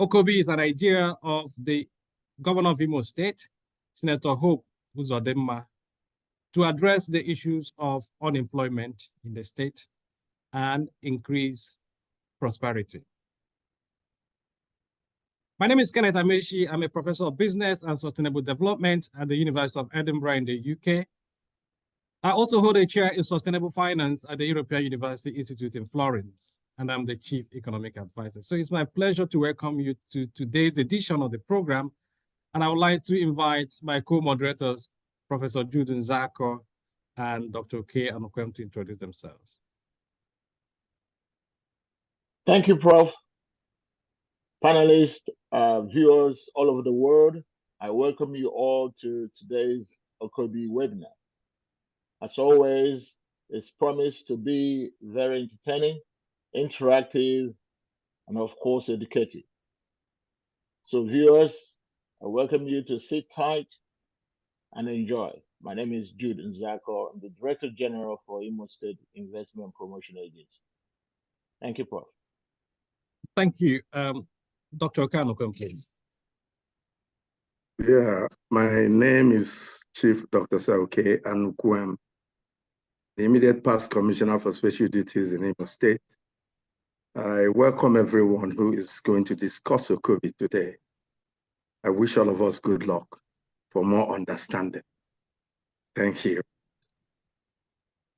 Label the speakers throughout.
Speaker 1: OKOBI is an idea of the governor of Imo State, Senator Hope Uzodimma, to address the issues of unemployment in the state and increase prosperity. My name is Kenneth Amechi. I'm a professor of business and sustainable development at the University of Edinburgh in the UK. I also hold a chair in sustainable finance at the European University Institute in Florence, and I'm the chief economic advisor. So it's my pleasure to welcome you to today's edition of the program. And I would like to invite my co-moderators, Professor Jude Nzako and Dr. K. Anokwem, to introduce themselves.
Speaker 2: Thank you, Prof. Panelists, viewers all over the world, I welcome you all to today's OKOBI webinar. As always, it's promised to be very entertaining, interactive, and of course, educative. So viewers, I welcome you to sit tight and enjoy. My name is Jude Nzako. I'm the Director General for Imo State Investment Promotion Agency. Thank you, Prof.
Speaker 1: Thank you. Dr. Anokwem, please.
Speaker 3: Yeah, my name is Chief Dr. Sauke Anokwem, the immediate past Commissioner for Special Duties in Imo State. I welcome everyone who is going to discuss OKOBI today. I wish all of us good luck for more understanding. Thank you.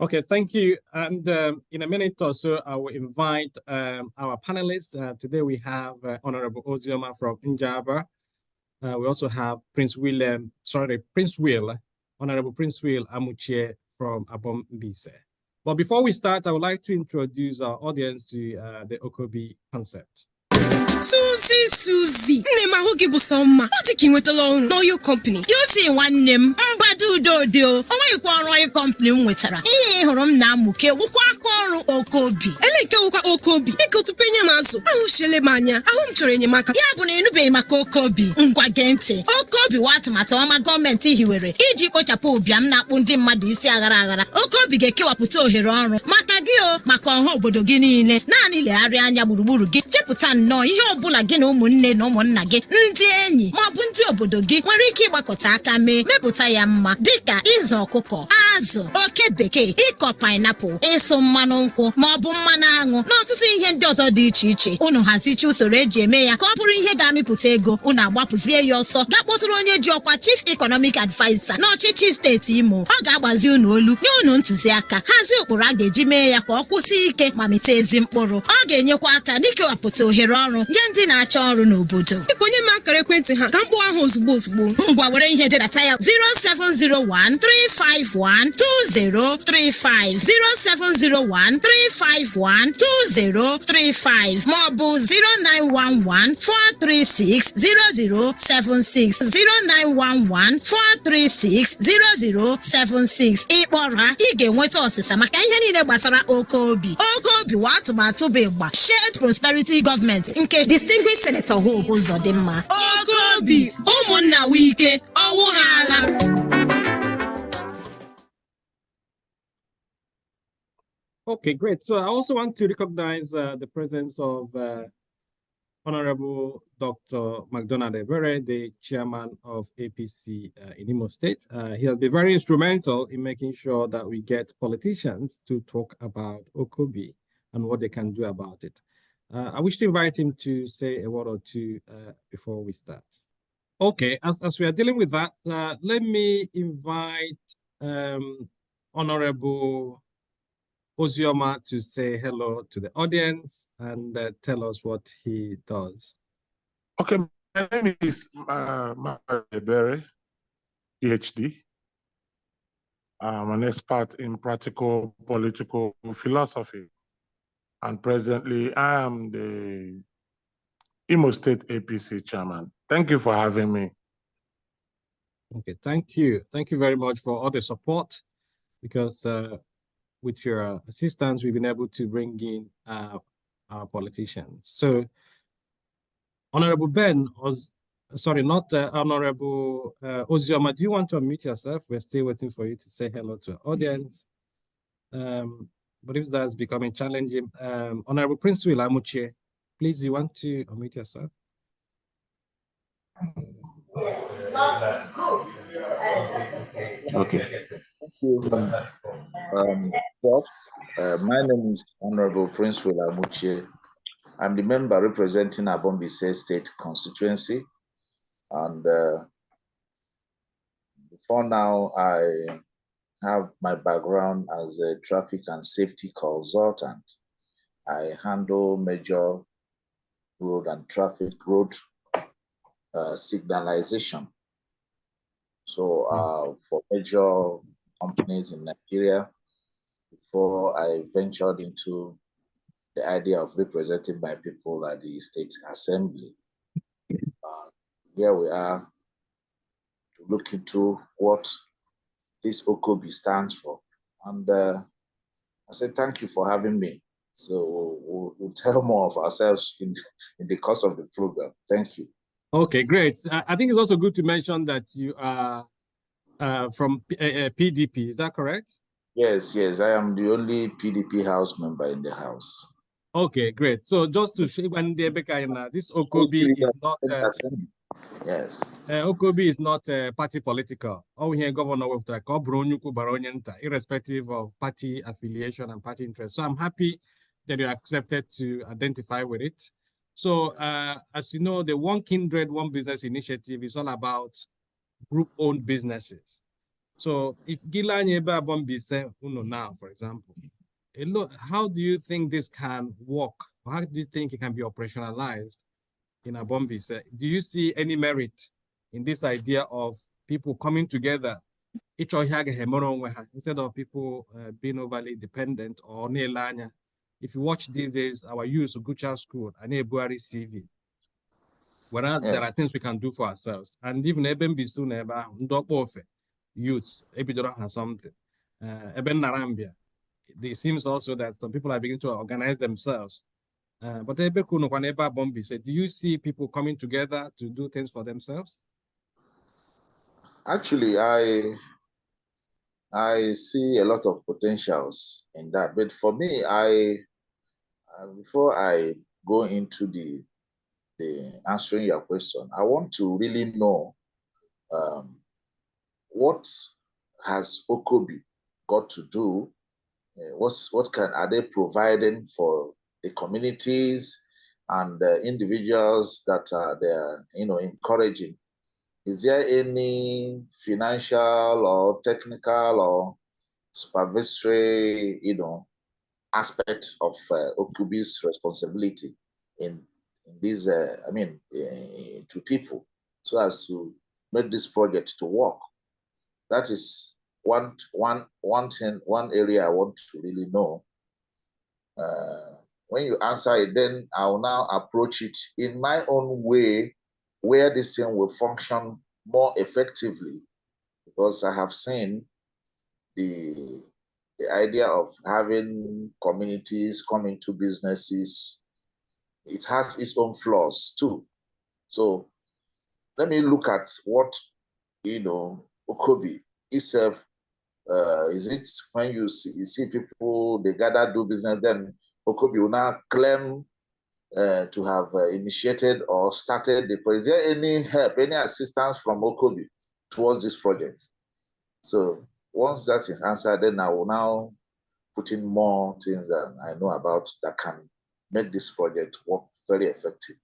Speaker 1: Okay, thank you. And in a minute or so, I will invite our panelists. Today we have Honorable Ozioma from Njaba. We also have Honorable Prince Will Amuchie from Abombise. But before we start, I would like to introduce our audience to the OKOBI concept.
Speaker 4: Susie, name I hope you some. What you with alone? No, your company. You see one name. Badu do. Oh, you call your company with her. Eh, Horom Namuke, Wako OKOBI. Eleke OKOBI. Eko to penny maso. I shele mania. I won't train your maka. Yabuni no be mako OKOBI. Ngwagente. OKOBI what matter my government he were. Iji kochapo biam na undi madisi agara. OKOBI ge kiwa puto hiron. Makagio, makon obodo gini ne. Nani le ari anya buruburu gi. Cheputan no. Ọbụla gị na ụmụnne na ụmụnna gị ndị enyi ma ọ bụ ndị obodo gị nwere ike ịgbakọta aka mee mepụta ya mma dịka ịzụ ọkụkọ, azụ, oke bekee, ịkọ pineapple, ịsụ mmanụ nkwụ ma ọ bụ mmanụ aṅụ na ọtụtụ ihe ndị ọzọ dị iche iche. Unu hazichi usoro eji eme ya ka ọ bụrụ ihe ga-amịpụta ego. Unu agbapụzie ya ọsọ ga-akpọtụrụ onye ji ọkwa Chief Economic Advisor n'ọchịchị steeti Imo. Ọ ga-agbazi unu olu nye unu ntụziaka hazie ụkpụrụ a ga-eji mee ya ka ọ kwụsị ike ma mịta ezi mkpụrụ. Ọ ga-enyekwa aka n'ikewapụta ohere ọrụ ndị na-achọ ọrụ n'obodo. Biko nye m akara ekwentị ha ka m kpọọ ahụ ozugbo. Ngwa were ihe dedata ya 07013512035 07013512035 ma ọ bụ 09114360076 09114360076. Ịkpọrọ ha ị ga-enweta ọsịsa maka ihe niile gbasara OKOBI. OKOBI wa atụmatụ bụ ịgba Shared Prosperity Government nke Distinguished Senator Hope Uzodimma. OKOBI, ụmụnna wike, ọwụ ha agha.
Speaker 1: Okay, great. So I also want to recognize the presence of Honorable Dr. McDonald Ebere, the chairman of APC in Imo State. He has been very instrumental in making sure that we get politicians to talk about OKOBI and what they can do about it. I wish to invite him to say a word or two before we start. Okay, as we are dealing with that, let me invite Honorable Ozioma to say hello to the audience and tell us what he does.
Speaker 5: Okay, my name is Ebere, PhD. I'm an expert in practical political philosophy. And presently, I am the Imo State APC chairman. Thank you for having me.
Speaker 1: Okay, thank you. Thank you very much for all the support, because with your assistance, we've been able to bring in our politicians. So, Honorable Ben, Honorable Ozioma, do you want to unmute yourself? We're still waiting for you to say hello to our audience. But if that's becoming challenging, Honorable Prince Will Amuchie, please, you want to unmute yourself?
Speaker 6: Okay. Thank you. Prof. My name is Honorable Prince Willa Muchie. I'm the member representing Abombise State constituency. And before now, I have my background as a traffic and safety consultant. I handle major road and traffic road signalization. So for major companies in Nigeria, before I ventured into the idea of representing my people at the State Assembly. Here we are to look into what this OKOBI stands for. And I said, thank you for having me. So we'll tell more of ourselves in the course of the program. Thank you.
Speaker 1: Okay, great. I think it's also good to mention that you are from PDP. Is that correct?
Speaker 6: Yes, I am the only PDP House member in the House.
Speaker 1: Okay, great. So just to show when this OKOBI is not
Speaker 6: yes.
Speaker 1: OKOBI is not party political. All here governor with irrespective of party affiliation and party interest. So I'm happy that you accepted to identify with it. So as you know, the One Kindred, One Business initiative is all about group-owned businesses. So if Gilanye Abombise now, for example, how do you think this can work? How do you think it can be operationalized in Abombise? Do you see any merit in this idea of people coming together, instead of people being overly dependent or near? If you watch these days, our youth go to school and CV. Whereas there are things we can do for ourselves. And even even be soon youths, have something. Eben Narambia. It seems also that some people are beginning to organize themselves. But do you see people coming together to do things for themselves?
Speaker 6: Actually, I see a lot of potentials in that. But for me, before I go into the answering your question, I want to really know what has OKOBI got to do? Are they providing for the communities and the individuals that they're encouraging? Is there any financial or technical or supervisory aspect of OKOBI's responsibility in this to people, so as to make this project to work? That is one area I want to really know. When you answer it, then I will now approach it in my own way, where this thing will function more effectively, because I have seen the idea of having communities come into businesses. It has its own flaws too. So let me look at what OKOBI itself. Is it when you see people, they gather, do business, then OKOBI will now claim to have initiated or started the project? Is there any help, any assistance from OKOBI towards this project? So once that is answered, then I will now put in more things that I know about that can make this project work very effective.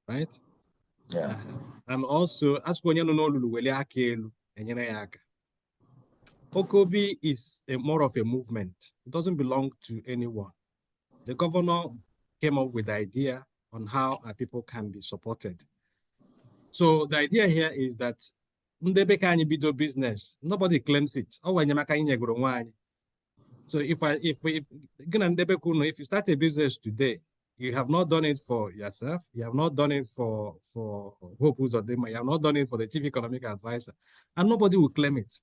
Speaker 1: Right?
Speaker 6: Yeah.
Speaker 1: And also, as OKOBI is more of a movement. It doesn't belong to anyone. The governor came up with the idea on how our people can be supported. So the idea here is that business, nobody claims it. So if you start a business today, you have not done it for yourself, you have not done it for Hope Uzodinma, you have not done it for the chief economic advisor, and nobody will claim it.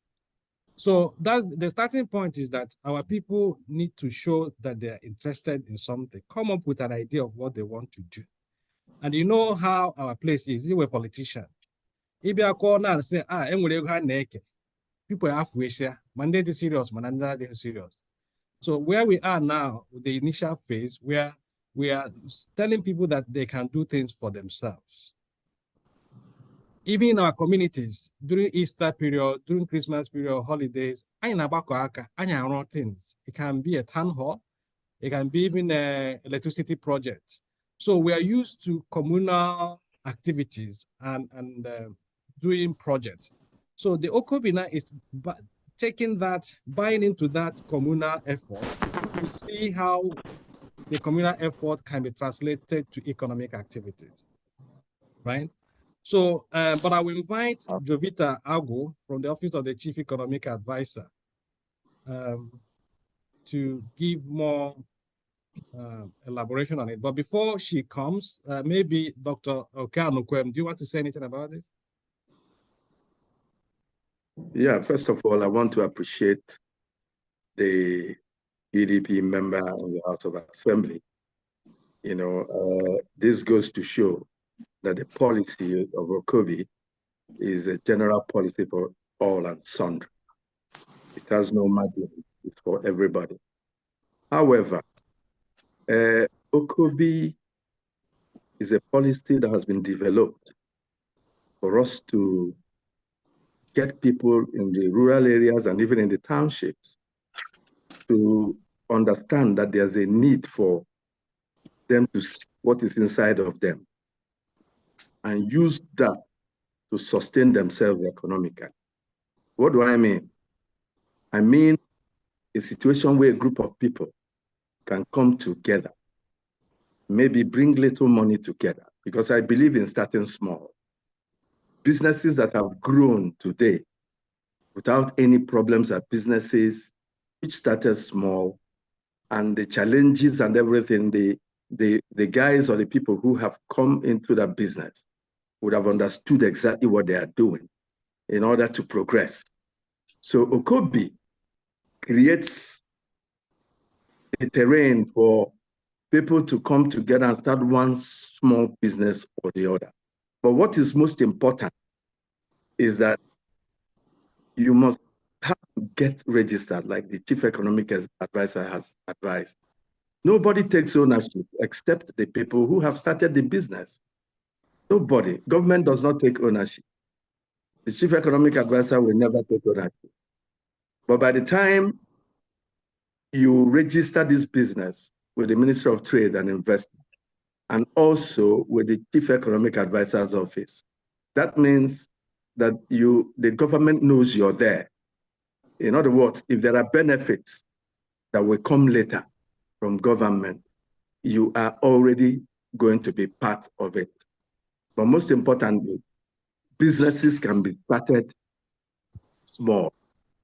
Speaker 1: So that's the starting point, is that our people need to show that they are interested in something, come up with an idea of what they want to do. And you know how our place is, you were a politician. If you are called now and say, people have to share, mandate is serious, mandate is serious. So where we are now, with the initial phase, where we are telling people that they can do things for themselves. Even in our communities, during Easter period, during Christmas period, holidays, things. It can be a town hall, it can be even an electricity project. So we are used to communal activities and doing projects. So the OKOBI now is taking that, buying into that communal effort to see how the communal effort can be translated to economic activities, right? So, but I will invite Jovita Agu from the Office of the Chief Economic Advisor to give more elaboration on it. But before she comes, maybe Dr. Okeanukwem, do you want to say anything about this?
Speaker 3: Yeah, first of all, I want to appreciate the EDP member in the House of Assembly. You know, this goes to show that the policy of OKOBI is a general policy for all and sundry. It has no margin, it's for everybody. However, OKOBI is a policy that has been developed for us to get people in the rural areas and even in the townships to understand that there's a need for them to see what is inside of them and use that to sustain themselves economically. What do I mean? I mean a situation where a group of people can come together, maybe bring little money together, because I believe in starting small. Businesses that have grown today without any problems are businesses which started small, and the challenges and everything, the guys or the people who have come into that business would have understood exactly what they are doing in order to progress. So OKOBI creates a terrain for people to come together and start one small business or the other. But what is most important is that you must have to get registered, like the Chief Economic Advisor has advised. Nobody takes ownership except the people who have started the business. Nobody. Government does not take ownership. The Chief Economic Advisor will never take ownership. But by the time you register this business with the Ministry of Trade and Investment, and also with the Chief Economic Advisor's office, that means that the government knows you're there. In other words, if there are benefits that will come later from government, you are already going to be part of it. But most importantly, businesses can be started small,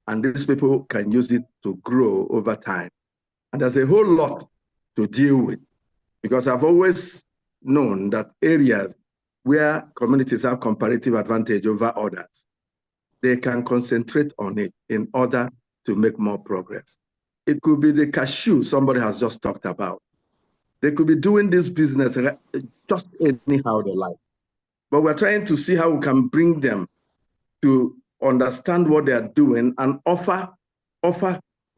Speaker 3: and these people can use it to grow over time. And there's a whole lot to deal with, because I've always known that areas where communities have comparative advantage over others, they can concentrate on it in order to make more progress. It could be the cashew somebody has just talked about. They could be doing this business just anyhow they like. But we're trying to see how we can bring them to understand what they are doing and offer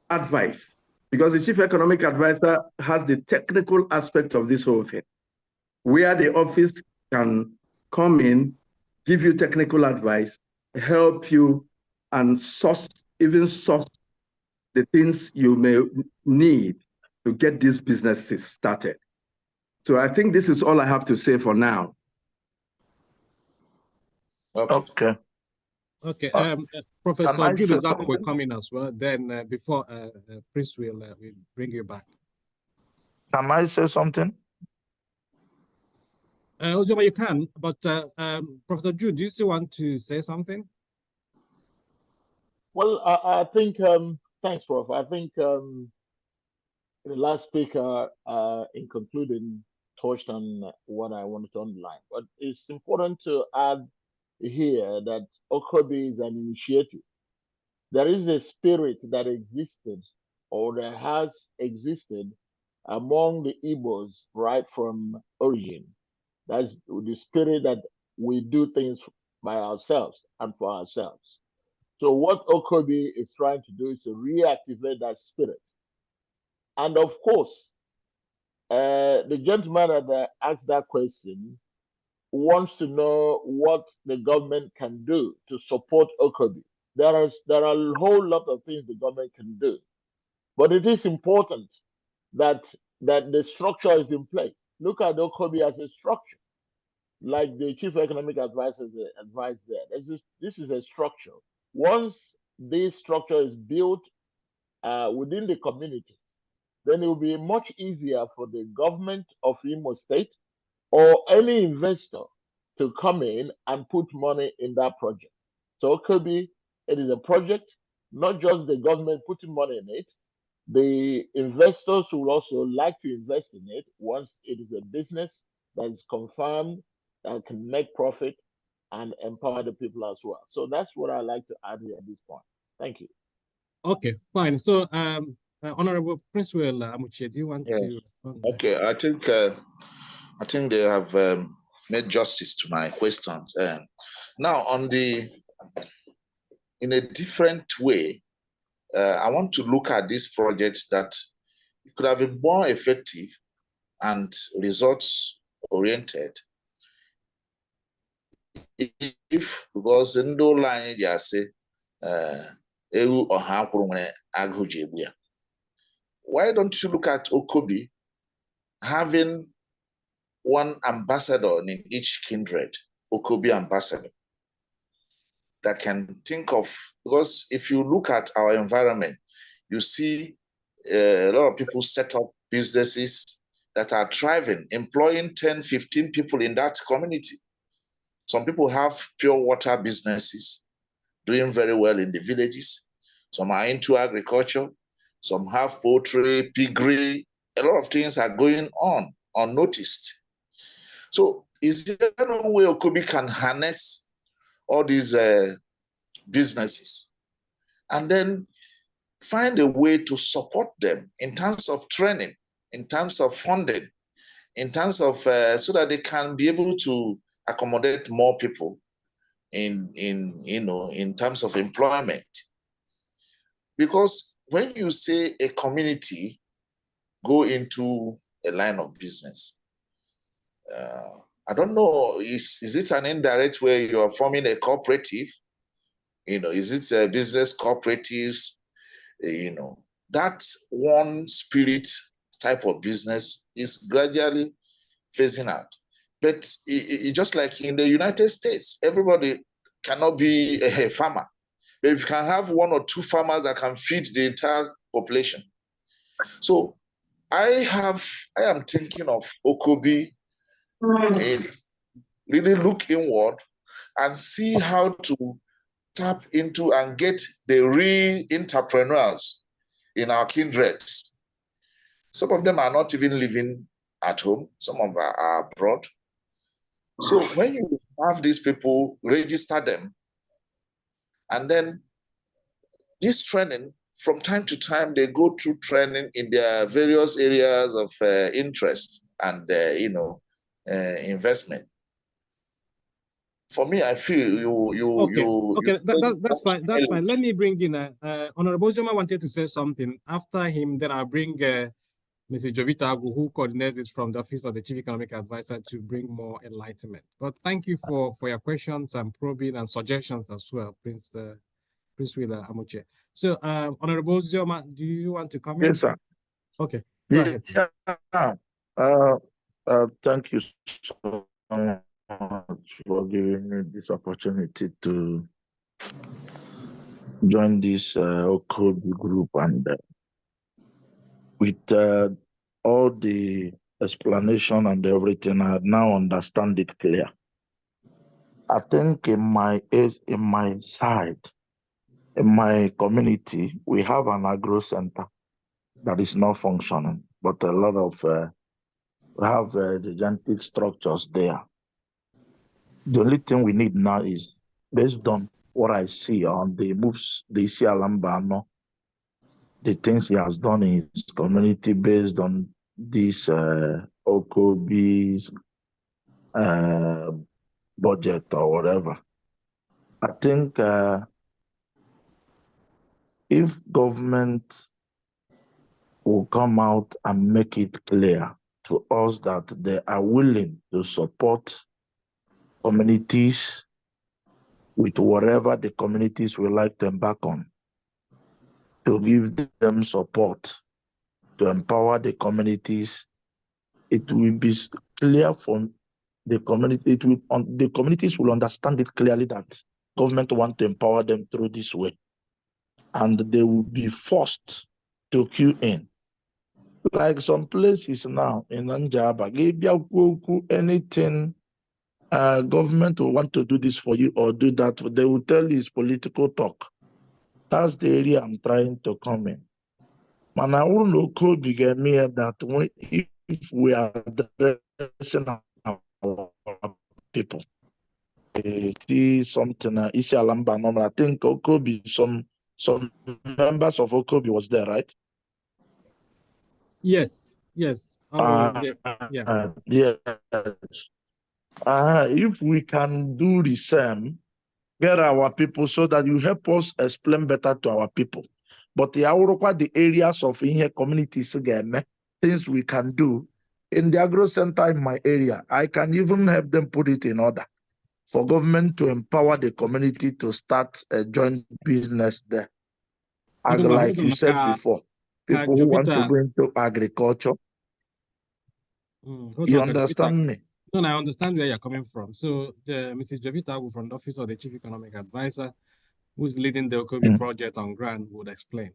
Speaker 3: advice. Because the Chief Economic Advisor has the technical aspect of this whole thing, where the office can come in, give you technical advice, help you, and source the things you may need to get these businesses started. So I think this is all I have to say for now.
Speaker 2: Okay.
Speaker 1: Okay, Professor Julius will come in as well. Then before Prince will bring you back.
Speaker 7: Can I say something?
Speaker 1: Ozoma, you can, but Professor Jude, do you still want to say something?
Speaker 2: Well, I think, thanks, Prof. I think the last speaker, in concluding, touched on what I wanted to underline. But it's important to add here that OKOBI is an initiative. There is a spirit that existed or that has existed among the Igbos right from origin. That's the spirit that we do things by ourselves and for ourselves. So what OKOBI is trying to do is to reactivate that spirit And of course, the gentleman that asked that question wants to know what the government can do to support OKOBI. There are a whole lot of things the government can do, but it is important that the structure is in place. Look at OKOBI as a structure, like the chief economic advisor advised there. This is a structure. Once this structure is built within the community, then it will be much easier for the government of Imo State or any investor to come in and put money in that project. So OKOBI, it is a project, not just the government putting money in it. The investors will also like to invest in it once it is a business that is confirmed, that can make profit and empower the people as well. So that's what I like to add here at this point. Thank you.
Speaker 1: Okay, fine. So, Honorable Prince Will Amuche, do you want
Speaker 6: Yes.
Speaker 1: to respond?
Speaker 6: Okay, I think they have made justice to my questions. Now, in a different way, I want to look at this project that could have been more effective and results oriented if, because in the line they say, why don't you look at OKOBI having one ambassador in each kindred, OKOBI ambassador, that can think of, because if you look at our environment, you see a lot of people set up businesses that are thriving, employing 10, 15 people in that community. Some people have pure water businesses doing very well in the villages. Some are into agriculture. Some have poultry, piggery. A lot of things are going on unnoticed. So is there no way OKOBI can harness all these businesses and then find a way to support them in terms of training, in terms of funding, in terms of so that they can be able to accommodate more people in terms of employment? Because when you say a community go into a line of business, I don't know, is it an indirect way you are forming a cooperative? Is it a business cooperatives? That one spirit type of business is gradually phasing out. But just like in the United States, everybody cannot be a farmer. But if you can have one or two farmers that can feed the entire population. So I am thinking of OKOBI really look inward and see how to tap into and get the real entrepreneurs in our kindreds. Some of them are not even living at home. Some of them are abroad. So when you have these people, register them, and then this training, from time to time, they go through training in their various areas of interest and investment. For me, I feel
Speaker 1: that's fine. That's fine. Let me bring in Honorable Zoma wanted to say something. After him, then I'll bring Mrs. Jovita Agu, who coordinates it from the Office of the Chief Economic Advisor, to bring more enlightenment. But thank you for your questions and probing and suggestions as well, Prince Willa Amuche. So, Honorable Zoma, do you want to comment?
Speaker 7: Yes, sir.
Speaker 1: Okay, go ahead.
Speaker 7: Thank you so much for giving me this opportunity to join this OKOBI group, and with all the explanation and everything, I now understand it clear. I think in my side, in my community, we have an agro center that is not functioning, but a lot of we have gigantic structures there. The only thing we need now is, based on what I see on the moves, the Isialambano, the things he has done in his community based on this OKOBI's budget or whatever. I think if government will come out and make it clear to us that they are willing to support communities with whatever the communities would like to embark on, to give them support, to empower the communities. It will be clear from the community, the communities will understand it clearly that government want to empower them through this way. And they will be forced to queue in. Like some places now in Anjaba, anything government will want to do this for you or do that, they will tell you it's political talk. That's the area I'm trying to come in. Man, I wouldn't know OKOBI get me that if we are addressing our people, see something, Isi Alamba number. I think OKOBI, some members of OKOBI was there, right?
Speaker 1: Yes, yes. Yeah.
Speaker 7: Yes. If we can do the same, get our people so that you help us explain better to our people. But the areas of in here communities again, things we can do in the agro center in my area, I can even help them put it in order for government to empower the community to start a joint business there. Like you said before, people who want to go into agriculture. You understand me?
Speaker 1: No, I understand where you're coming from. So Mrs. Jovita from the Office of the Chief Economic Advisor, who's leading the OKOBI project on ground, would explain.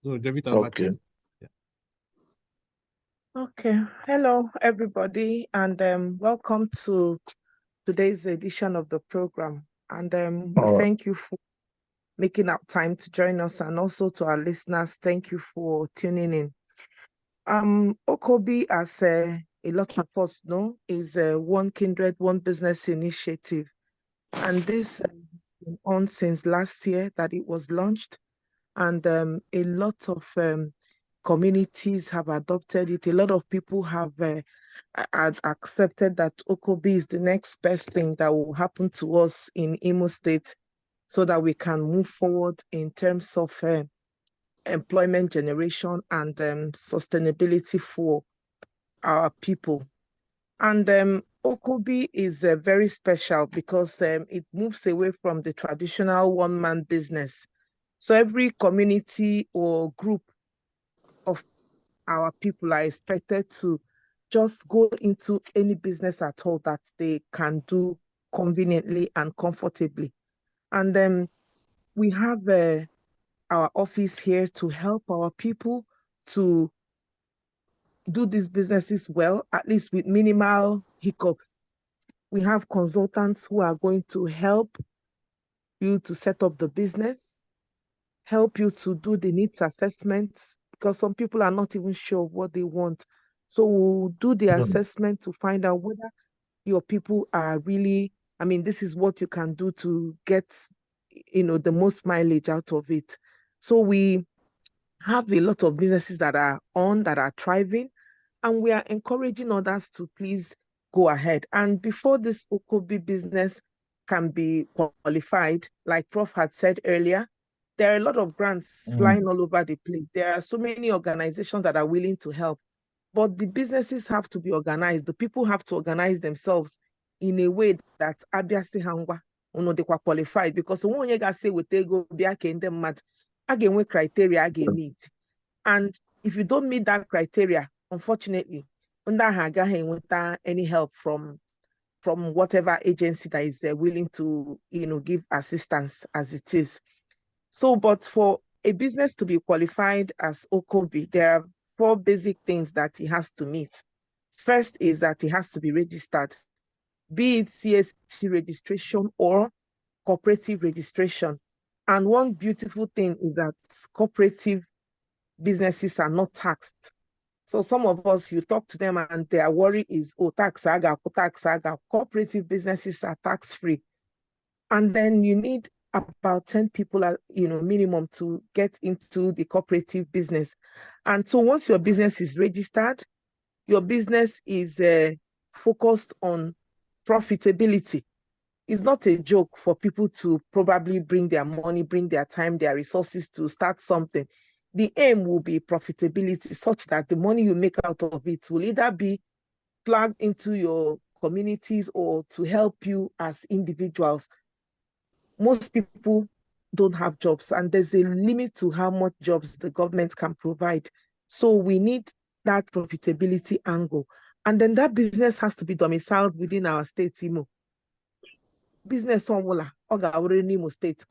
Speaker 1: So Jovita,
Speaker 7: okay.
Speaker 8: Okay. Hello, everybody, and welcome to today's edition of the program. And we thank you for making up time to join us, and also to our listeners, thank you for tuning in. OKOBI, as a lot of us know, is a One Kindred, One Business initiative. And this has been on since last year that it was launched. And a lot of communities have adopted it. A lot of people have accepted that OKOBI is the next best thing that will happen to us in Imo State, so that we can move forward in terms of employment generation and sustainability for our people. And OKOBI is very special because it moves away from the traditional one-man business. So every community or group of our people are expected to just go into any business at all that they can do conveniently and comfortably. And then we have our office here to help our people to do these businesses well, at least with minimal hiccups. We have consultants who are going to help you to set up the business, help you to do the needs assessments, because some people are not even sure what they want. So we'll do the assessment to find out whether your people are really, this is what you can do to get, the most mileage out of it. So we have a lot of businesses that are thriving, and we are encouraging others to please go ahead. And before this OKOBI business can be qualified, like Prof had said earlier, there are a lot of grants flying all over the place. There are so many organizations that are willing to help, but the businesses have to be organized. The people have to organize themselves in a way that abịasị ha ngwa dịkwa qualified, because onye ga-asị weta ego bịa ke ndị mmadụ a ga-enwe criteria a ga-meet. And if you don't meet that criteria, unfortunately, ndị ahụ agaghị enweta any help from whatever agency that is willing to give assistance as it is. So, but for a business to be qualified as OKOBI, there are 4 basic things that it has to meet. First is that it has to be registered, be it CSC registration or cooperative registration. And one beautiful thing is that cooperative businesses are not taxed. So some of us, you talk to them and their worry is, tax aga. Cooperative businesses are tax-free. And then you need about 10 people, minimum to get into the cooperative business. And so once your business is registered, your business is focused on profitability. It's not a joke for people to probably bring their money, bring their time, their resources to start something. the aim will be profitability, such that the money you make out of it will either be plugged into your communities or to help you as individuals. Most people don't have jobs, and there's a limit to how much jobs the government can provide. So we need that profitability angle. And then that business has to be domiciled within our state, Imo. Business on Imo State,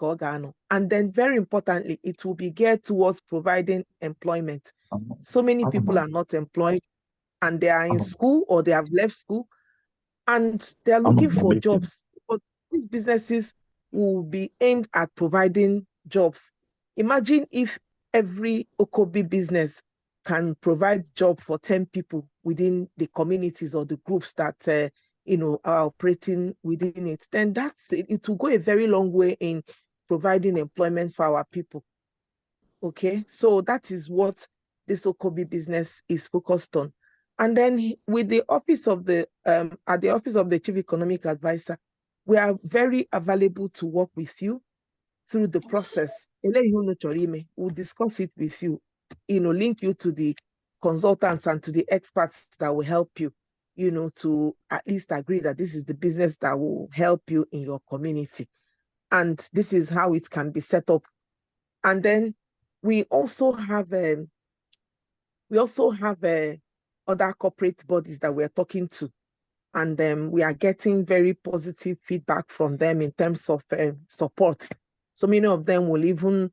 Speaker 8: and then very importantly, it will be geared towards providing employment. So many people are not employed, and they are in school or they have left school, and they are looking for jobs. But these businesses will be aimed at providing jobs. Imagine if every OKOBI business can provide job for 10 people within the communities or the groups that are operating within it. Then it will go a very long way in providing employment for our people. Okay, so that is what this OKOBI business is focused on. And then with the office of at the office of the Chief Economic Advisor, we are very available to work with you through the process. We'll discuss it with you, link you to the consultants and to the experts that will help you, to at least agree that this is the business that will help you in your community. And this is how it can be set up. And then we also have other corporate bodies that we're talking to, and we are getting very positive feedback from them in terms of support. So many of them will even,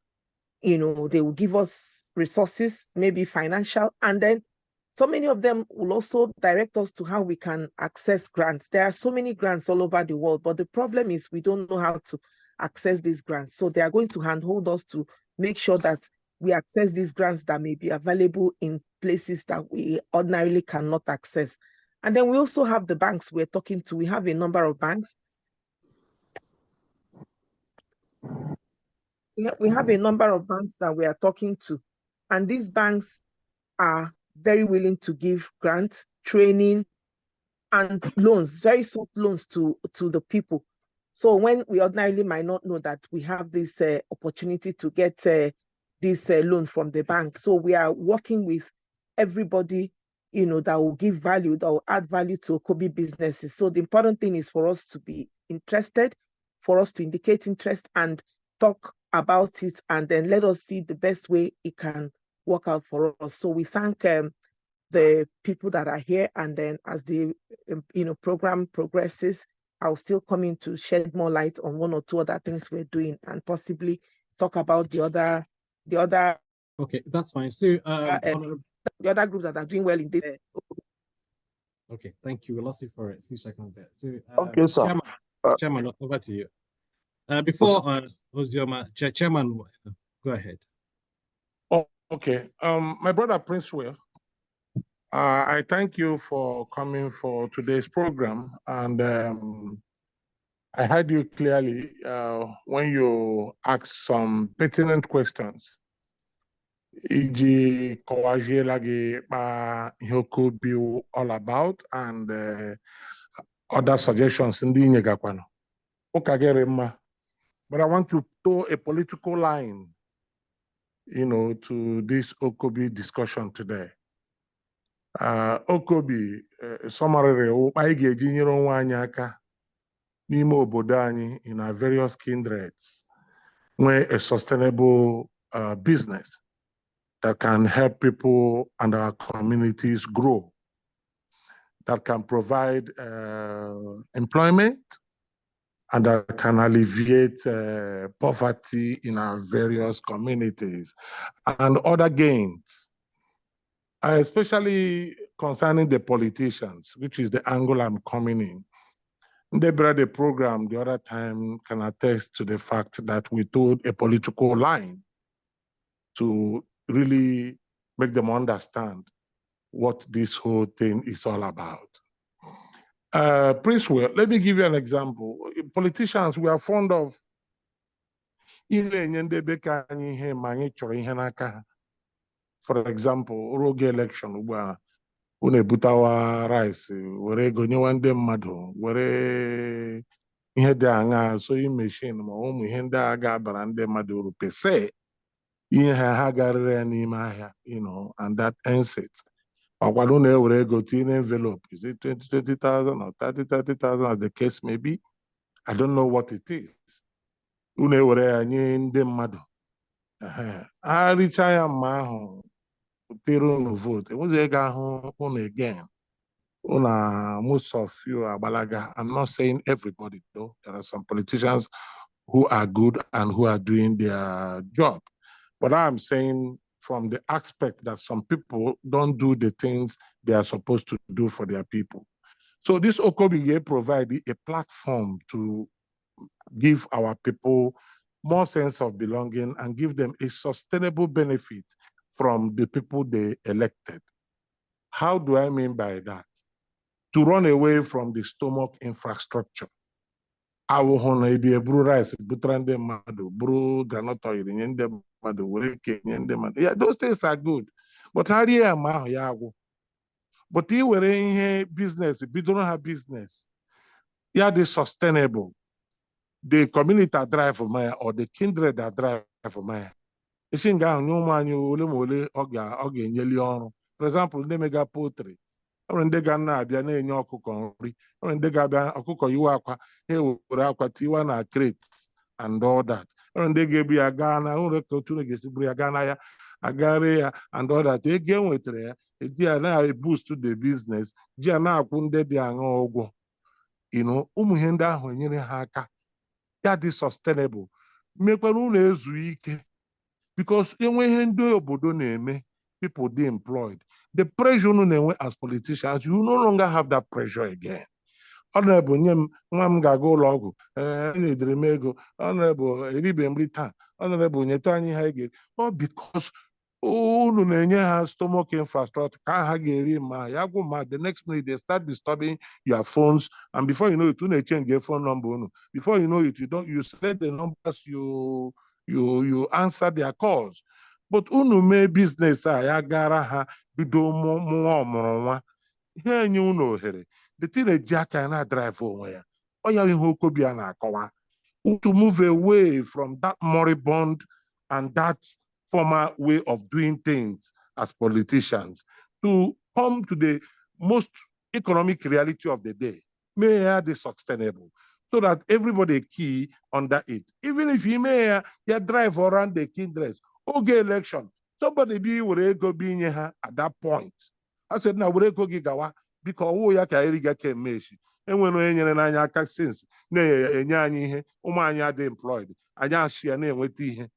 Speaker 8: they will give us resources, maybe financial, and then so many of them will also direct us to how we can access grants. There are so many grants all over the world, but the problem is we don't know how to access these grants. So they are going to handhold us to make sure that we access these grants that may be available in places that we ordinarily cannot access. And then we also have the banks we're talking to. We have a number of banks. We have a number of banks that we are talking to. And these banks are very willing to give grants, training, and loans, very soft loans to the people. So when we ordinarily might not know that we have this opportunity to get this loan from the bank. So we are working with everybody, that will give value, that will add value to OKOBI businesses. So the important thing is for us to be interested, for us to indicate interest and talk about it, and then let us see the best way it can work out for us. So we thank the people that are here, and then as the program progresses, I'll still come in to shed more light on one or two other things we're doing, and possibly talk about the other.
Speaker 1: Okay, that's fine. So
Speaker 8: the other groups that are doing well in this.
Speaker 1: Okay, thank you. We lost you for a few seconds there. So
Speaker 7: Okay, sir.
Speaker 1: Chairman, over to you. Before Chairman, go ahead.
Speaker 5: Oh, okay. My brother Prince Will, I thank you for coming for today's program, and I heard you clearly when you asked some pertinent questions. Iji kowajiela gị ihe OKOBI all about, and other suggestions ndị nyegakwanụ. Ụka gịrị mma. But I want to throw a political line, to this OKOBI discussion today. OKOBI summarily anyị ga-eji nyere onwe anyị aka n'ime obodo anyị in our various kindreds, nwee a sustainable business that can help people and our communities grow, that can provide employment, and that can alleviate poverty in our various communities and other gains, especially concerning the politicians, which is the angle I'm coming in. They brought a program the other time can attest to the fact that we told a political line to really make them understand what this whole thing is all about. Prince Will, let me give you an example. Politicians, we are fond of for example, rogue election, unu ebutawa rice, were ego nyewa ndị mmadụ, were ihe dị aṅaa, sewing machine, ma ụmụ ihe ndị a ga-abara ndị mmadụ uru pese. ihe ha garịrị ya n'ime ahịa, you know, and that ends it. Ọkwado na-ewere ego tinye envelope, is it 20,000 or 30,000 as the case may be? I don't know what it is. Unu ewere ya nye ndị mmadụ. Ha richaa ya mma ahụ, tere unu vote, enwezi ego ahụ unu again. Most of you are balaga. I'm not saying everybody, though. There are some politicians who are good and who are doing their job. But I'm saying from the aspect that some people don't do the things they are supposed to do for their people. So this OKOBI provides a platform to give our people more sense of belonging and give them a sustainable benefit from the people they elected. How do I mean by that? To run away from the stomach infrastructure. Rice, yeah, those things are good. But how do you But you were in here business, if you don't have business, yeah, they sustainable. The community that drive for me or the kindred that drive for me. For example, they mega poultry. Or ndị ga na-abịa na-enye ọkụkọ nri, or ndị ga-abịa ọkụkọ yiwe akwa, ha ewere akwa tiwa na crates and all that. Or ndị ga-ebu ya gaa na ụlọ ka otu ga-esi buru ya gaa na ya agara ya and all that. Ego enwetara ya, eji ya na-boost the business, ji ya na-akwụ ndị dị aṅụ ụgwọ. You know, ụmụ ihe ndị ahụ enyere ha aka. Ya dị sustainable. Mekwara ụlọ ezu ike. Because enwe ihe ndị obodo na-eme, people they employed. The pressure as politicians, you no longer have that pressure again. Honorable Nyem, Gago Logo, Nedremego, Honorable Ribembrita, Honorable Netani Hage, all because has stomach infrastructure, the next minute they start disturbing your phones, and before you know it, you change your phone number. Before you know it, you select the numbers, you answer their calls. But may business ya gara ha bido more here you the thing Jack and drive onwe ya. Oya ihe OKOBI na-akọwa. To move away from that moribund and that former way of doing things as politicians to come to the most economic reality of the day. May be sustainable so that everybody key under it. Even if you may drive around the kindreds, okay, election, somebody be go be at that point. I said, now we're go gigawa because we are carrying a meshi. And when we are since employed, I share name with you can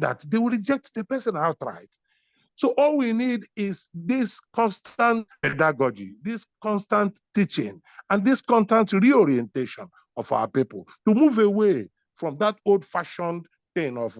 Speaker 5: that they will reject the person outright. So all we need is this constant pedagogy, this constant teaching, and this constant reorientation of our people to move away from that old-fashioned thing of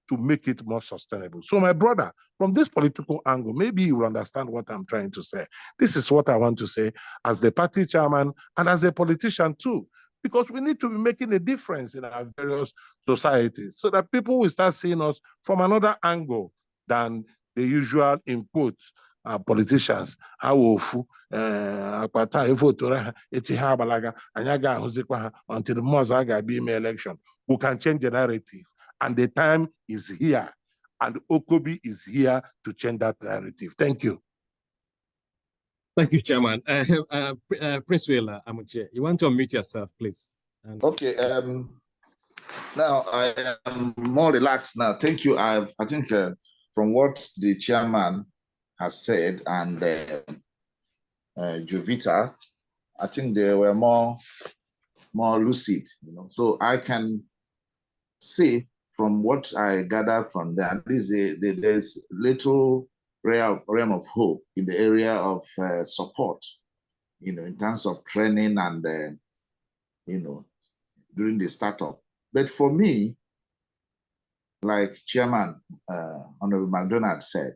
Speaker 5: to make it more sustainable. So my brother, from this political angle, maybe you will understand what I'm trying to say. This is what I want to say as the party chairman and as a politician too, because we need to be making a difference in our various societies so that people will start seeing us from another angle than the usual input politicians. Until the Mozaga be election, who can change the narrative. And the time is here, and OKOBI is here to change that narrative. Thank you.
Speaker 1: Thank you, Chairman. Prince Wheeler, Amuche, you want to unmute yourself, please.
Speaker 6: Okay. Now I am more relaxed now. Thank you. I think from what the chairman has said and Jovita, I think they were more lucid. You know, so I can see from what I gathered from that, there's little realm of hope in the area of support, you know, in terms of training and, you know, during the startup. But for me, like Chairman Honorable McDonald said,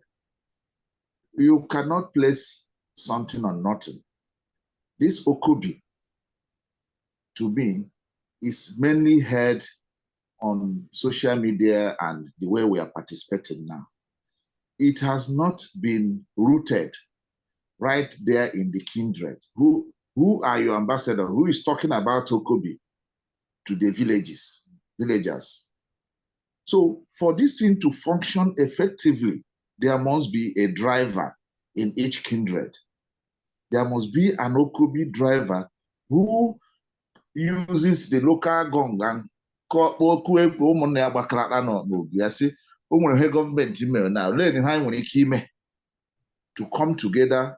Speaker 6: you cannot place something on nothing. This OKOBI, to me, is mainly heard on social media and the way we are participating now. It has not been rooted right there in the kindred. Who are your ambassadors? Who is talking about OKOBI to the villages? villagers. So for this thing to function effectively, there must be a driver in each kindred. There must be an OKOBI driver who uses the local gong and government email now, learning how to come together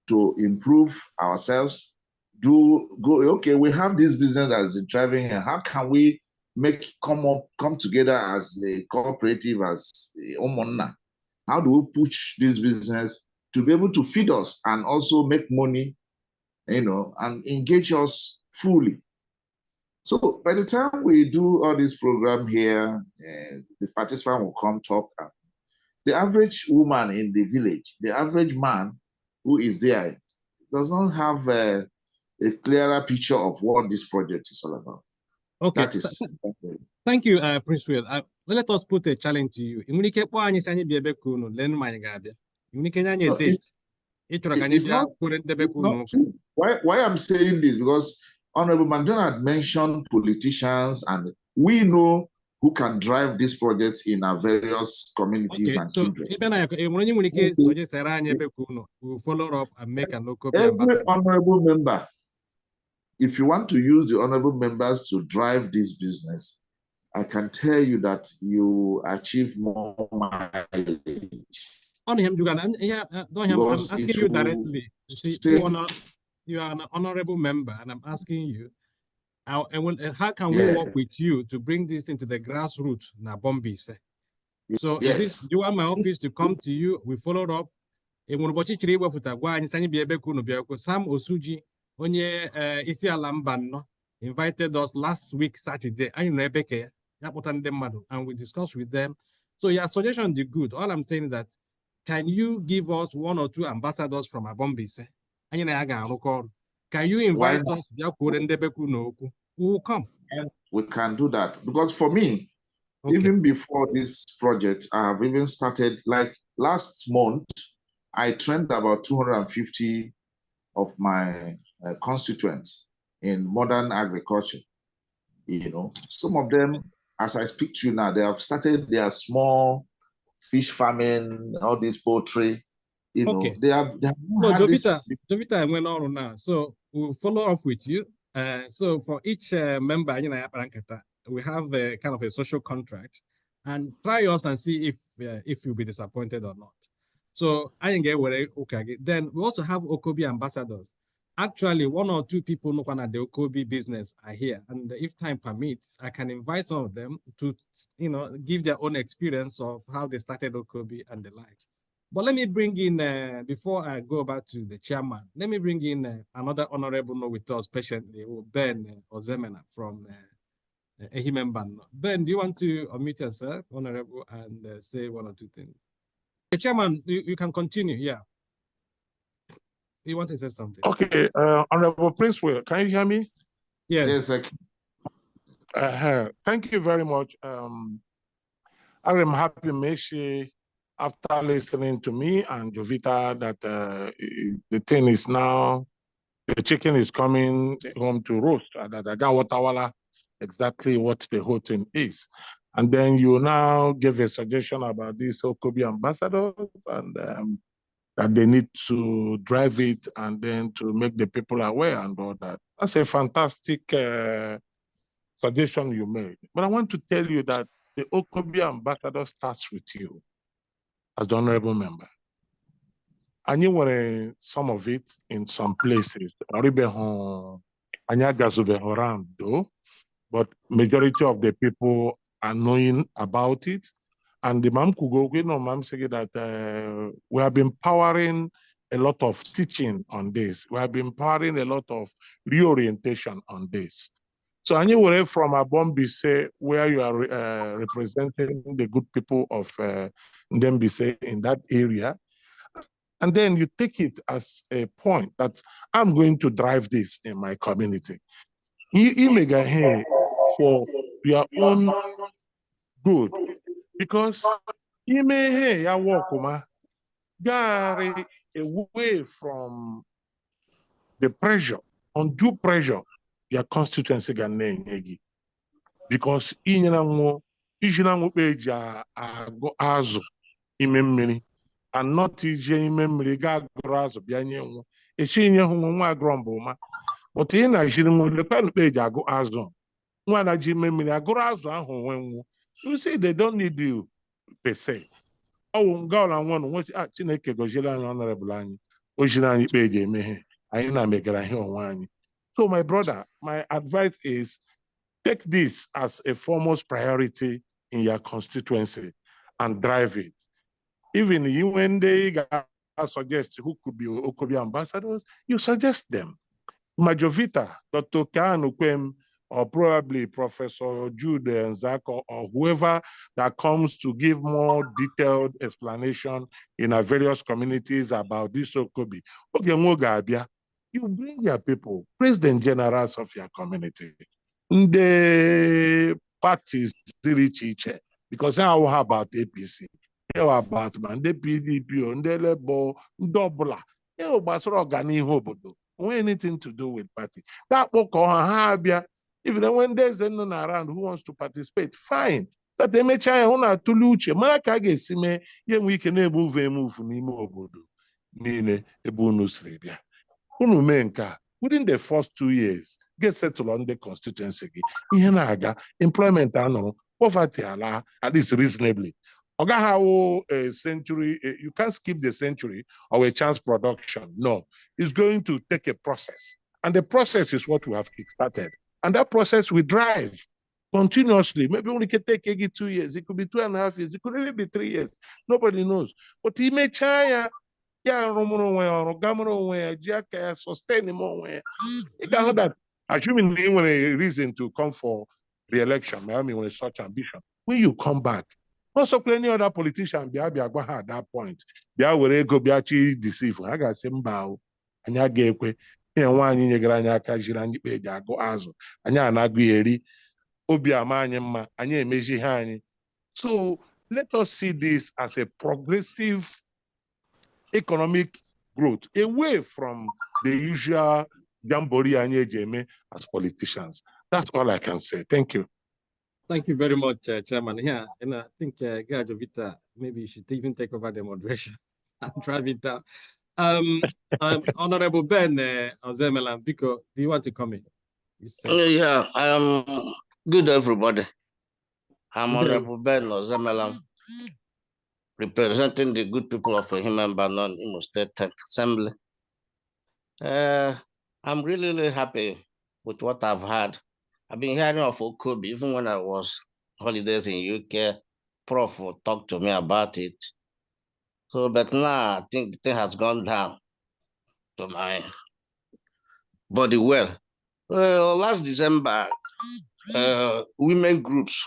Speaker 6: to improve ourselves. Okay, we have this business that is driving here. How can we come together as a cooperative, as Omonna? How do we push this business to be able to feed us and also make money, and engage us fully? So by the time we do all this program here, the participant will come talk. The average woman in the village, the average man who is there, does not have a clearer picture of what this project is all about.
Speaker 1: Okay.
Speaker 6: That is.
Speaker 1: Thank you, Prince Will. Let us put a challenge to you. It's
Speaker 6: not, why I'm saying this, because Honorable McDonald mentioned politicians, and we know who can drive this project in our various communities and kindred.
Speaker 1: We'll follow up and make an OKOBI
Speaker 6: Every
Speaker 1: ambassador.
Speaker 6: honorable member, if you want to use the honorable members to drive this business, I can tell you that you achieve more mileage.
Speaker 1: I'm asking you directly. You are an honorable member, and I'm asking you, how can we work with you to bring this into the grassroots na Bombise? So is this, do you want my office to come to you? We followed up. Sam Osuji, onye isi ala mba no, invited us last week Saturday, and we discussed with them. So your suggestion is good. All I'm saying is that, can you give us 1 or 2 ambassadors from Abombise? Can you invite us? We will come.
Speaker 6: And we can do that, because for me, even before this project, I have even started, like last month, I trained about 250 of my constituents in modern agriculture. Some of them, as I speak to you now, they have started their small fish farming, all this poultry. They have had this.
Speaker 1: Jovita went on now, so we'll follow up with you. So for each member, we have a kind of a social contract, and try us and see if you'll be disappointed or not. So I can get where okay. Then we also have OKOBI ambassadors. Actually, 1 or 2 people know at the OKOBI business are here, and if time permits, I can invite some of them to, give their own experience of how they started OKOBI and the likes. But let me bring in, before I go back to the chairman, let me bring in another honorable with us patiently, Ben Ozemena from Ehimemban. Ben, do you want to unmute yourself, honorable, and say 1 or 2 things? The chairman, you can continue, yeah. You want to say something?
Speaker 5: Okay, Honorable Prince Will, can you hear me?
Speaker 1: Yes.
Speaker 5: Thank you very much. I am happy, Meshi, after listening to me and Jovita, that the thing is now, the chicken is coming home to roast, that I got Watawala exactly what the whole thing is. And then you now give a suggestion about these OKOBI ambassadors, and that they need to drive it and then to make the people aware and all that. That's a fantastic suggestion you made. But I want to tell you that the OKOBI ambassador starts with you as the honorable member. And you were some of it in some places. But majority of the people are knowing about it. And the Mam Kugogo, Mam say that we have been powering a lot of teaching on this. We have been powering a lot of reorientation on this. So anywhere from Abombise, where you are representing the good people of Ndembise in that area, and then you take it as a point that I'm going to drive this in my community. You make a hand for your own good, because you may hey ya walk Gary away from the pressure, undue pressure your constituency can negi. because azu ime mmiri and not ije ime mmiri ga agụrụ azụ bịa nye nwu echi nye hụ nwa agụrụ mbụma but ị na-ejiri nwu lekwa mkpe eji agụ azụ nwa na ji ime mmiri agụrụ azụ ahụ onwe nwu you see they don't need you per se ọwụ nga ọla nwa nwe Chineke gọziere anyị honorable anyị o jiri anyị ikpe eji emeghe anyị na-megara ihe onwe anyị. So my brother, my advice is take this as a foremost priority in your constituency and drive it. Even you, when they suggest who could be OKOBI ambassadors, you suggest them. Majovita, Dr. Kanu Kwem, or probably Professor Jude Nzako, or whoever that comes to give more detailed explanation in our various communities about this OKOBI. Okay, you bring your people, president generals of your community, the parties because now how about APC? How about man, the PDP, and the Labour, double. How about Organi anything to do with party? That book or even when there's anyone around who wants to participate, fine. That they may try on to lucha. Marakage sime, young we can move Nimo Obodo. Nine Ebunus Rabia. Unumenka. Within the first 2 years, get settled on the constituency. Employment, poverty, at least reasonably. Oga how a century, you can't skip the century or a chance production. No, it's going to take a process. And the process is what we have kickstarted. And that process we drive continuously. Maybe only can take 2 years. It could be 2.5 years. It could even be 3 years. Nobody knows. But he may try. Sustain him on that. Assuming you want a reason to come for re-election, Miami with such ambition. When you come back, also any other politician be at that point. Be will go be actually deceive. I got some bow and ya gave one in your grania kajiran go azo and ya nagueri obia manyama and ye meji hani. So let us see this as a progressive economic growth away from the usual jamboree and jeme as politicians. That's all I can say. Thank you.
Speaker 1: Thank you very much, Chairman. Yeah, and I think Gajovita, maybe you should even take over the moderation and drive it down. Honorable Ben Ozemelam Biko, do you want to come in?
Speaker 9: Yeah, good everybody. I'm Honorable Ben Ozemelam, representing the good people of Human Banon Imo State Assembly. I'm really happy with what I've had. I've been hearing of OKOBI even when I was holidays in UK. Prof talked to me about it. So, but now I think the thing has gone down to my body well. Last December, women groups,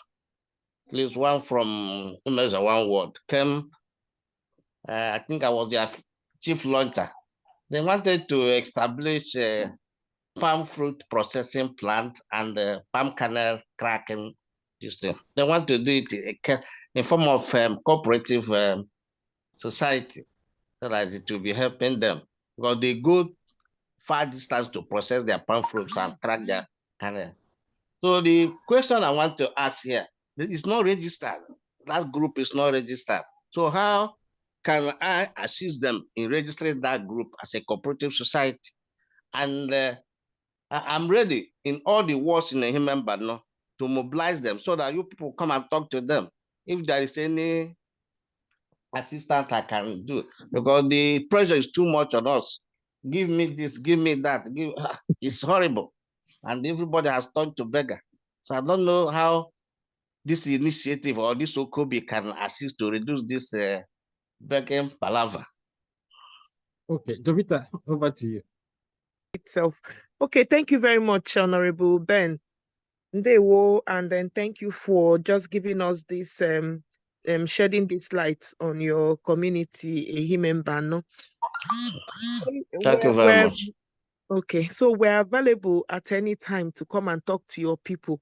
Speaker 9: at least one from One Ward, came. I think I was their chief launcher. They wanted to establish a palm fruit processing plant and palm kernel cracking system. They want to do it in form of cooperative society so that it will be helping them because they go far distance to process their palm fruits and crack their kernel. So the question I want to ask here, this is not registered. That group is not registered. So how can I assist them in registering that group as a cooperative society? And I'm ready in all the wards in the human Badno to mobilize them so that you people come and talk to them. If there is any assistance I can do, because the pressure is too much on us. Give me this, give me that. It's horrible. And everybody has turned to beggar. So I don't know how this initiative or this OKOBI can assist to reduce this begging palaver.
Speaker 1: Okay, Jovita, over to you.
Speaker 8: Itself. Okay, thank you very much, Honorable Ben Ndewo, and then thank you for just giving us this shedding this light on your community, Ehimembano.
Speaker 9: Thank you very much.
Speaker 8: Okay, so we're available at any time to come and talk to your people.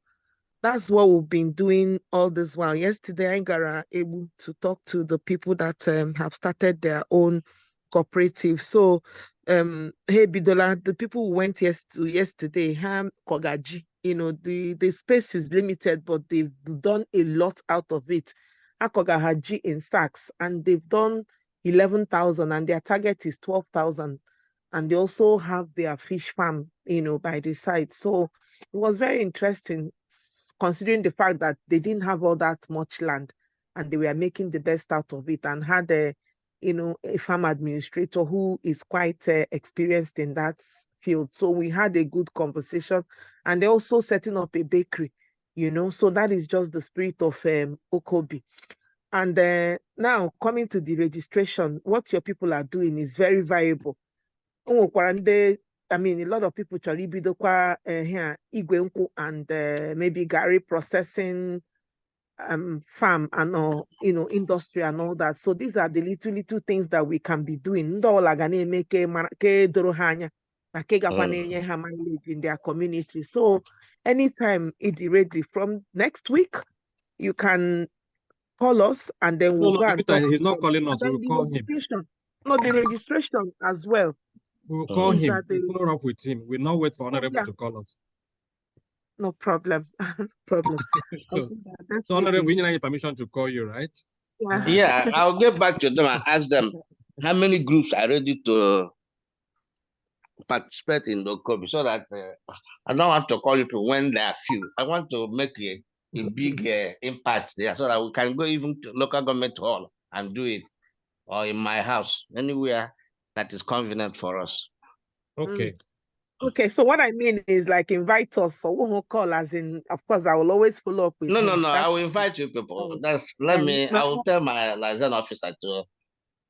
Speaker 8: That's what we've been doing all this while. Yesterday, I got able to talk to the people that have started their own cooperative. So, hey Bidola, the people who went yesterday, Ham Kogaji, the space is limited, but they've done a lot out of it. Akogahaji in Saks, and they've done 11,000, and their target is 12,000. And they also have their fish farm, by the side. So it was very interesting, considering the fact that they didn't have all that much land, and they were making the best out of it, and had a farm administrator who is quite experienced in that field. So we had a good conversation, and they're also setting up a bakery, so that is just the spirit of OKOBI. And now coming to the registration, what your people are doing is very viable. I mean, a lot of people chọrọ ibidokwa here igwe nkwụ and maybe garri processing farm and industry and all that. So these are the little things that we can be doing. Ndị ọbụla ga na-eme ke doro ha anya na ke gakwa na-enye ha mileage in their community. So anytime it's ready, from next week, you can call us and then we'll go and talk.
Speaker 1: He's not calling us. We'll call him.
Speaker 8: No, the registration as well.
Speaker 1: We'll call him. We'll follow up with him. We'll not wait for Honorable to call us.
Speaker 8: No problem. No problem.
Speaker 1: So Honorable, we need your permission to call you, right?
Speaker 9: Yeah, I'll get back to them and ask them how many groups are ready to participate in the OKOBI, so that I don't want to call you to when there are few. I want to make a big impact there, so that we can go even to local government hall and do it, or in my house, anywhere that is convenient for us.
Speaker 1: Okay.
Speaker 8: Okay, so what I mean is like invite us, so we won't call, as in, of course, I will always follow up with
Speaker 9: No,
Speaker 8: him.
Speaker 9: I will invite you people. I will tell my liaison officer to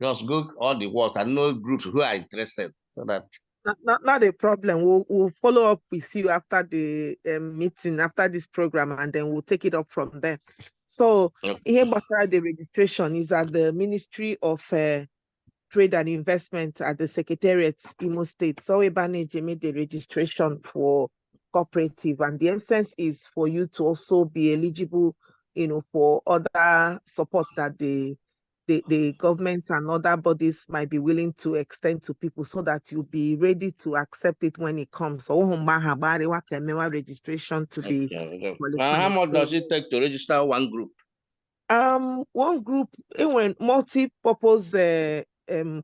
Speaker 9: just go all the words and know groups who are interested, so that.
Speaker 8: Not a problem. We'll follow up with you after the meeting, after this program, and then we'll take it up from there. So here, the registration is at the Ministry of Trade and Investment at the Secretariat, Imo State. So we made the registration for cooperative, and the essence is for you to also be eligible, for other support that the governments and other bodies might be willing to extend to people, so that you'll be ready to accept it when it comes. So registration to be qualified.
Speaker 9: How much does it take to register one group?
Speaker 8: One group, multi-purpose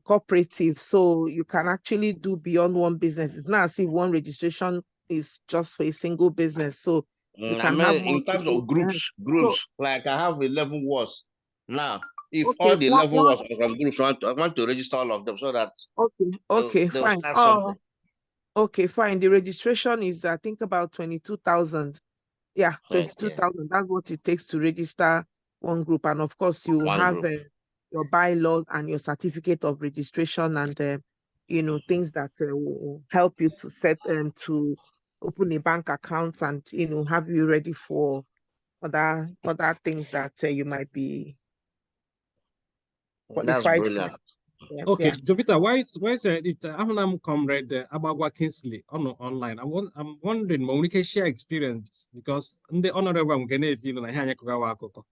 Speaker 8: cooperative, so you can actually do beyond one business. It's not as if one registration is just for a single business. So you can have
Speaker 9: in terms of groups,
Speaker 8: so,
Speaker 9: like I have 11 words now. If all the 11 words are from groups, I want to register all of them, so that
Speaker 8: fine. Okay, fine. The registration is, I think, about 22,000. Yeah, 22,000. That's what it takes to register one group, and of course you have your bylaws and your certificate of registration, and things that will help you to set to open a bank account, and have you ready for other things that you might be qualified.
Speaker 9: That's brilliant.
Speaker 1: Okay, Jovita, why is it I'm comrade Abagwa Kingsley online? I'm wondering when we can share experience, because the honorable I'm gonna feel like hanya kugawa akoko.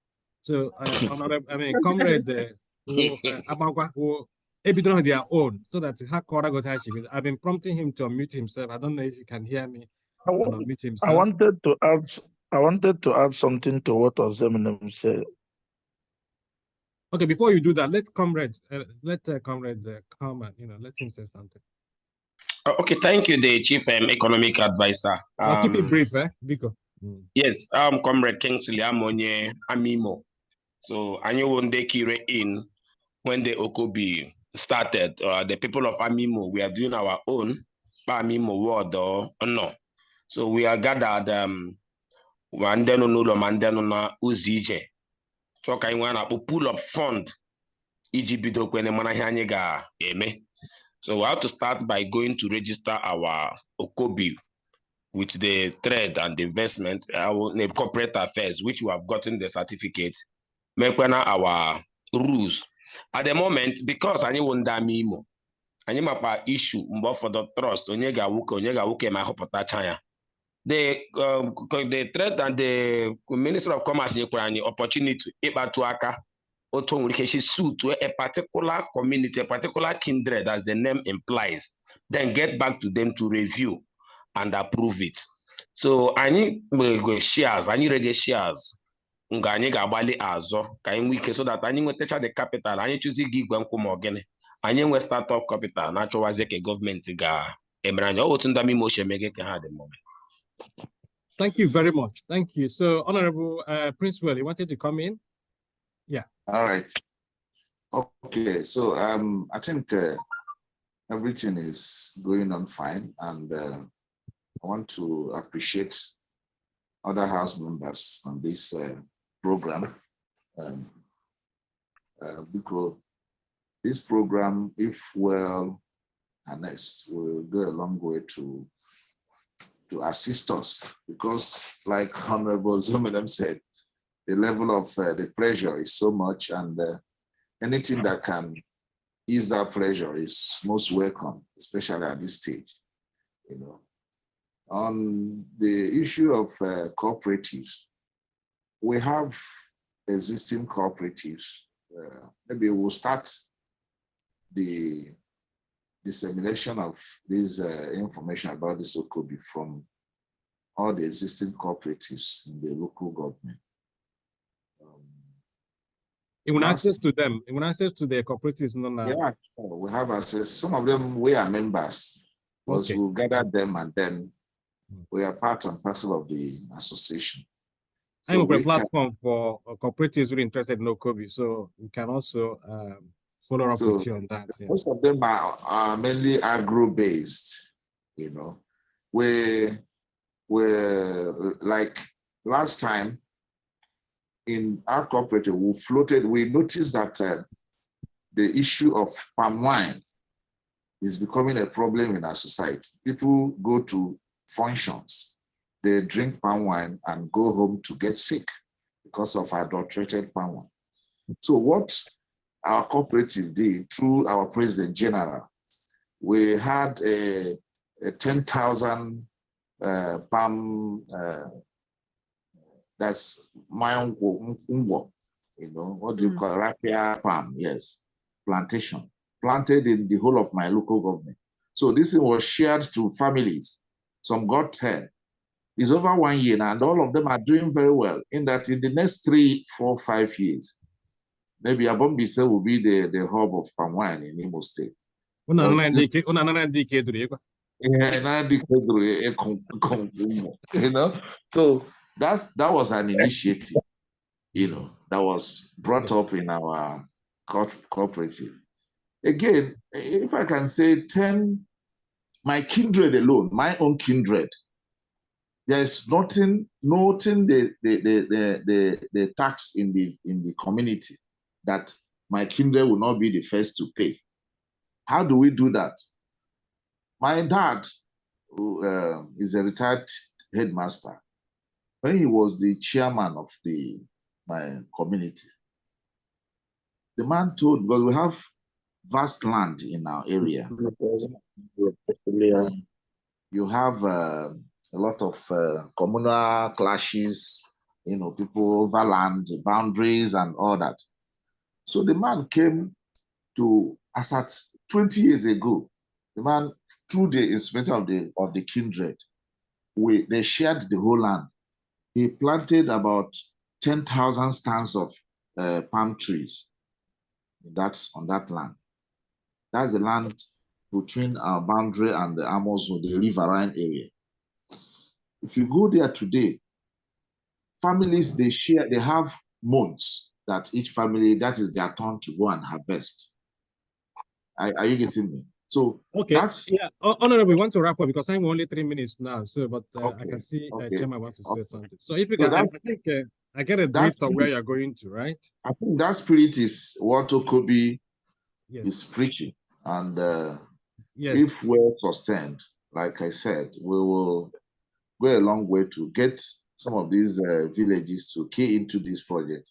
Speaker 1: So comrade Abagwa who don't their own, so that I've been prompting him to unmute himself. I don't know if you can hear me. Unmute himself.
Speaker 7: I wanted to add something to what Ozeminem said.
Speaker 1: Okay, before you do that, let comrade come and let him say something.
Speaker 10: Okay, thank you, the Chief Economic Advisor.
Speaker 1: I'll keep it brief, Biko.
Speaker 10: Yes, I'm Comrade Kingsley Amonye Amimo. So I knew one day Kire in when the OKOBI started. The people of Amimo, we are doing our own Amimo ward or no. So we are gathered Mandeno Nulo Mandeno na Uzije. So ka anyị na pull up fund iji bido kwene mana ihe anyị ga-eme. So we have to start by going to register our OKOBI with the trade and the investment, our corporate affairs, which we have gotten the certificate. Mekwena our rules. At the moment, because anyị wonda mimo, anyị mapa issue mbo for the trust, onye ga-awuke ma họpụtacha ya. The trade and the Minister of Commerce nyekwara anyị opportunity ịkpatụ aka otu nwere ike isi suit to a particular community, a particular kindred, as the name implies, then get back to them to review and approve it. So anyị nwere shares, anyị rege shares nga anyị ga-agbalị azọ ka anyị nwee ike so that anyị nwetacha the capital, anyị chụzi gị igwe nkwụ ma ọgịnị, anyị nwe startup capital na-achọwazi ka gọọmenti ga-emere anyị otu ndị amị moche emege ka ha dị moment.
Speaker 1: Thank you very much. Thank you. So, Honorable Prince Well, you wanted to come in? Yeah.
Speaker 6: All right. Okay. So I think everything is going on fine, and I want to appreciate other House members on this program because this program, if well harnessed, will go a long way to assist us, because like Honorable Zumedem said, the level of the pressure is so much, and anything that can ease that pressure is most welcome, especially at this stage. You know, on the issue of cooperatives, we have existing cooperatives. Maybe we'll start the dissemination of this information about this OKOBI from all the existing cooperatives in the local government.
Speaker 1: You want access to them? You want access to the cooperatives?
Speaker 6: Yeah, we have access. Some of them, we are members, because we'll gather them, and then we are part and parcel of the association.
Speaker 1: So I'm a platform for cooperatives really interested in OKOBI, so we can also follow up with you on that. Yeah.
Speaker 6: Most of them are mainly agro-based, you know. We're like last time in our cooperative, we noticed that the issue of palm wine is becoming a problem in our society. People go to functions, they drink palm wine and go home to get sick because of adulterated palm wine. So what our cooperative did through our President General, we had a 10,000 palm, that's my uncle, you know, what do you call raffia palm? Yes, plantation, planted in the whole of my local government. So this thing was shared to families. Some got 10. It's over 1 year now, and all of them are doing very well. In that, in the next 3, 4, 5 years, maybe Abombise will be the hub of palm wine in Imo State. You know, so that was an initiative, you know, that was brought up in our cooperative. Again, if I can say 10, my kindred alone, my own kindred, there's nothing the tax in the community that my kindred will not be the first to pay. How do we do that? My dad, who is a retired headmaster, when he was the chairman of my community, the man told, because we have vast land in our area. You have a lot of communal clashes, you know, people over land, boundaries and all that. So the man came to us at 20 years ago. The man, through the instrumental of the kindred, they shared the whole land. He planted about 10,000 stands of palm trees on that land. That's the land between our boundary and the Amazon, the riverine area. If you go there today, families, they have months that each family, that is their turn to go and harvest. Are you getting me? So
Speaker 1: okay,
Speaker 6: that's
Speaker 1: Honorable, we want to wrap up because I'm only 3 minutes now. So, but I can see Chairman wants to say something. So if you can, I think I get a drift of where you're going to, right?
Speaker 6: I think that spirit is what OKOBI is preaching, and if we're sustained, like I said, we will go a long way to get some of these villages to key into this project.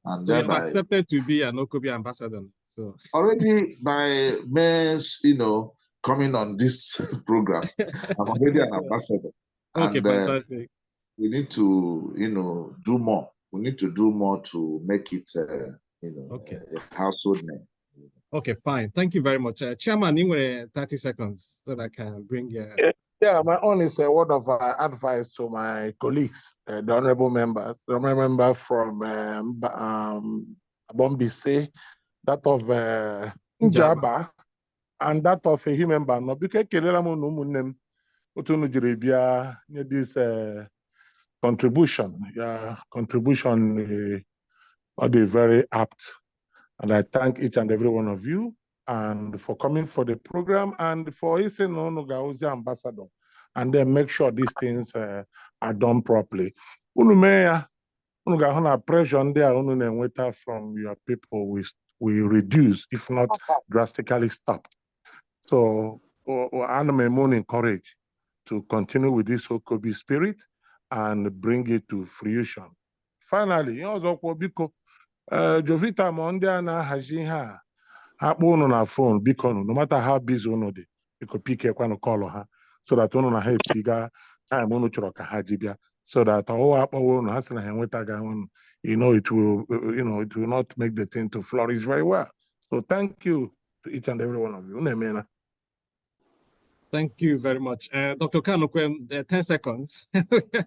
Speaker 6: And
Speaker 1: so thereby, you've accepted to be an OKOBI ambassador. So
Speaker 6: already by May's, you know, coming on this program, I'm already an ambassador.
Speaker 1: Okay,
Speaker 6: and,
Speaker 1: fantastic.
Speaker 6: We need to, you know, do more. We need to do more to make it, you know, a household name.
Speaker 1: Okay, fine. Thank you very much. Chairman, you were 30 seconds so that I can bring
Speaker 5: Yeah, my own is a word of advice to my colleagues, the honorable members, the honorable member from Abombise, that of Njaba, and that of a human no because kelela mo no munem otunu jiri bia this contribution. Yeah, contribution are they very apt. And I thank each and every one of you and for coming for the program and for listening on Gauzi ambassador. And then make sure these things are done properly. Pressure there from your people we reduce, if not drastically stop. So I'm encouraged to continue with this OKOBI spirit and bring it to fruition. Finally, Jovita Monday na-ahazi ihe a ha kpọọ unu na phone biko no matter how busy unu dị biko pikekwanụ kọlụ ha so that unu na ha etiga time unu chọrọ ka ha ji bịa so that ọwụwa akpọwa unu ha sị na ha enwetaga unu it will not make the thing to flourish very well. So thank you to each and every one of you. Unu emeela.
Speaker 1: Thank you very much. Dr. Kanukwem, 10 seconds.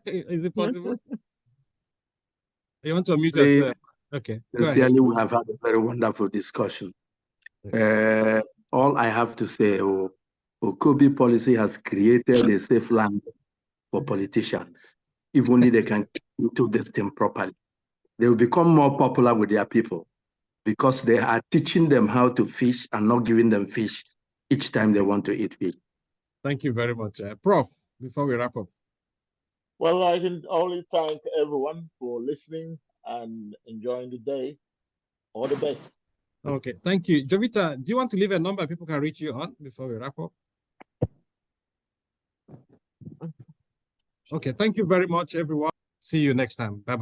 Speaker 1: Is it possible? You want to unmute yourself? Okay.
Speaker 3: Sincerely, we have had a very wonderful discussion. All I have to say, OKOBI policy has created a safe land for politicians. If only they can get into this thing properly, they will become more popular with their people because they are teaching them how to fish and not giving them fish each time they want to eat fish.
Speaker 1: Thank you very much. Prof, before we wrap up.
Speaker 2: Well, I can only thank everyone for listening and enjoying the day. All the best.
Speaker 1: Okay, thank you. Jovita, do you want to leave a number people can reach you on before we wrap up? Okay, thank you very much, everyone. See you next time. Bye-bye.